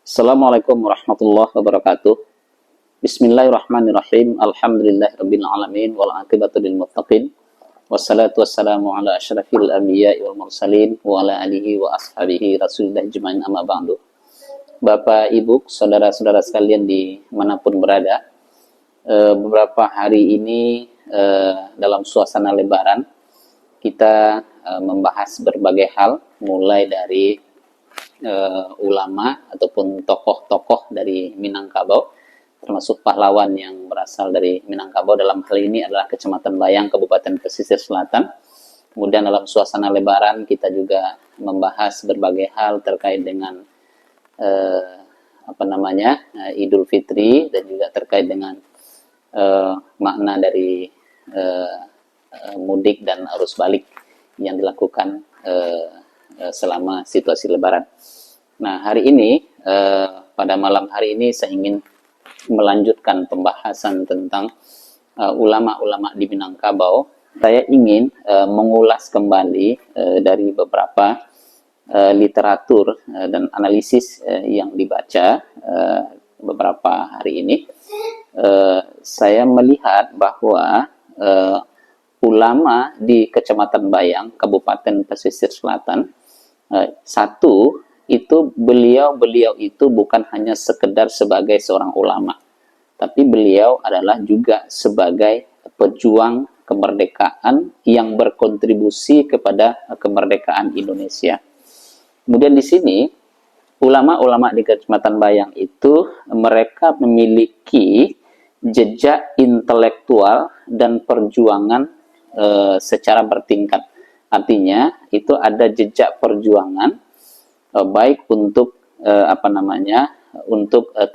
Assalamualaikum warahmatullahi wabarakatuh. Bismillahirrahmanirrahim. Alhamdulillahirabbil alamin wal aqibatu lil muttaqin. Wassalatu wassalamu ala asyrafil anbiya'i wal mursalin wa ala alihi wa ashabihi rasulillah ajmain, amma ba'du. Bapak, Ibu, saudara-saudara sekalian dimanapun berada, beberapa hari ini dalam suasana lebaran kita membahas berbagai hal, mulai dari ulama ataupun tokoh-tokoh dari Minangkabau, termasuk pahlawan yang berasal dari Minangkabau. Dalam hal ini adalah Kecamatan Bayang, Kabupaten Pesisir Selatan. Kemudian dalam suasana lebaran kita juga membahas berbagai hal terkait dengan Idul Fitri, dan juga terkait dengan makna dari mudik dan arus balik yang dilakukan selama situasi lebaran. Nah, hari ini, pada malam hari ini saya ingin melanjutkan pembahasan tentang ulama-ulama di Minangkabau. Saya ingin mengulas kembali dari beberapa literatur dan analisis yang dibaca beberapa hari ini. Saya melihat bahwa ulama di Kecamatan Bayang, Kabupaten Pesisir Selatan, satu, itu beliau itu bukan hanya sekedar sebagai seorang ulama, tapi beliau adalah juga sebagai pejuang kemerdekaan yang berkontribusi kepada kemerdekaan Indonesia. Kemudian di sini, ulama-ulama di Kecamatan Bayang itu mereka memiliki jejak intelektual dan perjuangan secara bertingkat. Artinya itu ada jejak perjuangan baik untuk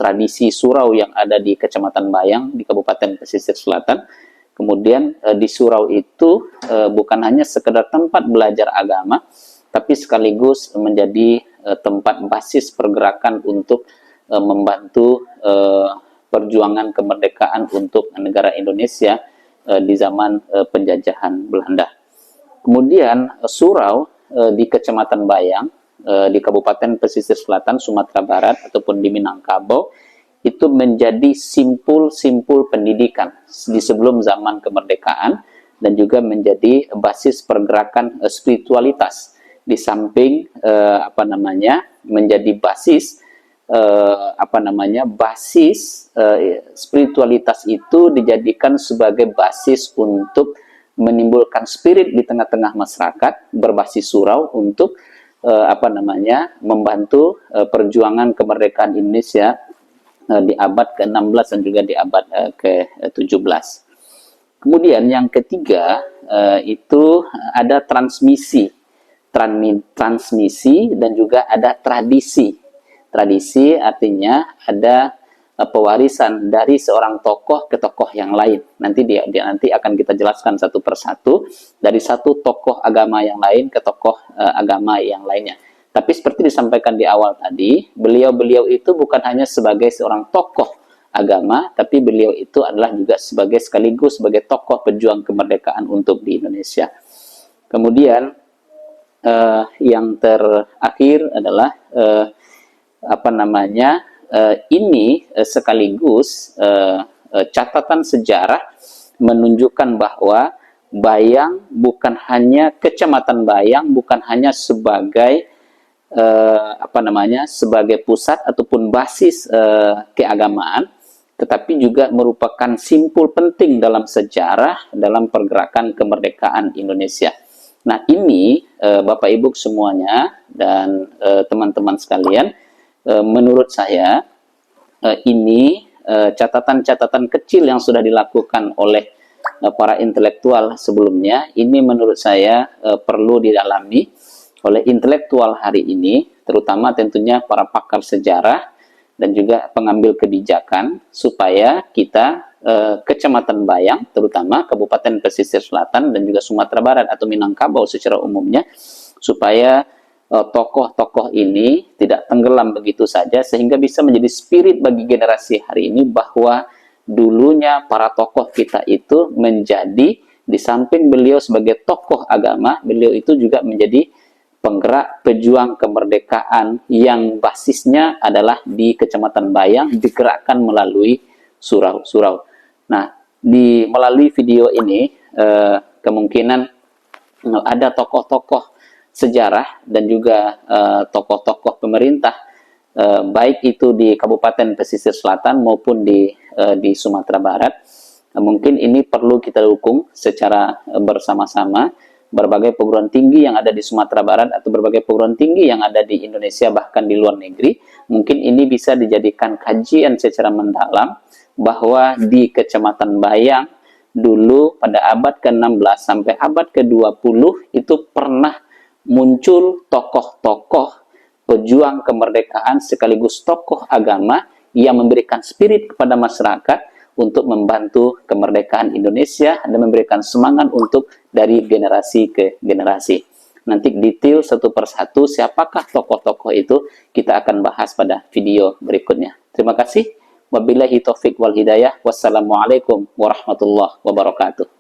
tradisi surau yang ada di Kecamatan Bayang di Kabupaten Pesisir Selatan. Kemudian di surau itu bukan hanya sekedar tempat belajar agama, tapi sekaligus menjadi tempat basis pergerakan untuk membantu perjuangan kemerdekaan untuk negara Indonesia di zaman penjajahan Belanda. Kemudian surau di Kecamatan Bayang di Kabupaten Pesisir Selatan, Sumatera Barat ataupun di Minangkabau itu menjadi simpul-simpul pendidikan di sebelum zaman kemerdekaan, dan juga menjadi basis pergerakan spiritualitas di samping menjadi basis spiritualitas itu dijadikan sebagai basis untuk menimbulkan spirit di tengah-tengah masyarakat berbasis surau untuk membantu perjuangan kemerdekaan Indonesia di abad ke-16 dan juga di abad ke-17. Kemudian yang ketiga itu ada transmisi dan juga ada tradisi. Tradisi artinya ada pewarisan dari seorang tokoh ke tokoh yang lain. Nanti akan kita jelaskan satu persatu, dari satu tokoh agama yang lain ke tokoh agama yang lainnya. Tapi seperti disampaikan di awal tadi, beliau itu bukan hanya sebagai seorang tokoh agama, tapi beliau itu adalah juga sekaligus sebagai tokoh pejuang kemerdekaan untuk di Indonesia. Kemudian yang terakhir adalah ini sekaligus catatan sejarah menunjukkan bahwa Bayang bukan hanya Kecamatan Bayang bukan hanya sebagai sebagai pusat ataupun basis keagamaan, tetapi juga merupakan simpul penting dalam sejarah dalam pergerakan kemerdekaan Indonesia. Nah, ini Bapak Ibu semuanya dan teman-teman sekalian, menurut saya ini catatan-catatan kecil yang sudah dilakukan oleh para intelektual sebelumnya. Ini menurut saya perlu didalami oleh intelektual hari ini, terutama tentunya para pakar sejarah dan juga pengambil kebijakan, supaya kita Kecamatan Bayang, terutama Kabupaten Pesisir Selatan dan juga Sumatera Barat atau Minangkabau secara umumnya, supaya tokoh-tokoh ini tidak tenggelam begitu saja, sehingga bisa menjadi spirit bagi generasi hari ini bahwa dulunya para tokoh kita itu menjadi, di samping beliau sebagai tokoh agama, beliau itu juga menjadi penggerak pejuang kemerdekaan yang basisnya adalah di Kecamatan Bayang, digerakkan melalui surau-surau. Nah, melalui video ini kemungkinan ada tokoh-tokoh sejarah dan juga tokoh-tokoh pemerintah, baik itu di Kabupaten Pesisir Selatan maupun di Sumatera Barat. Mungkin ini perlu kita dukung secara bersama-sama. Berbagai perguruan tinggi yang ada di Sumatera Barat atau berbagai perguruan tinggi yang ada di Indonesia bahkan di luar negeri, mungkin ini bisa dijadikan kajian secara mendalam bahwa di Kecamatan Bayang dulu pada abad ke-16 sampai abad ke-20 itu pernah muncul tokoh-tokoh pejuang kemerdekaan sekaligus tokoh agama yang memberikan spirit kepada masyarakat untuk membantu kemerdekaan Indonesia dan memberikan semangat untuk dari generasi ke generasi. Nanti detail satu persatu siapakah tokoh-tokoh itu kita akan bahas pada video berikutnya. Terima kasih. Wabillahi taufiq wal hidayah. Wassalamualaikum warahmatullahi wabarakatuh.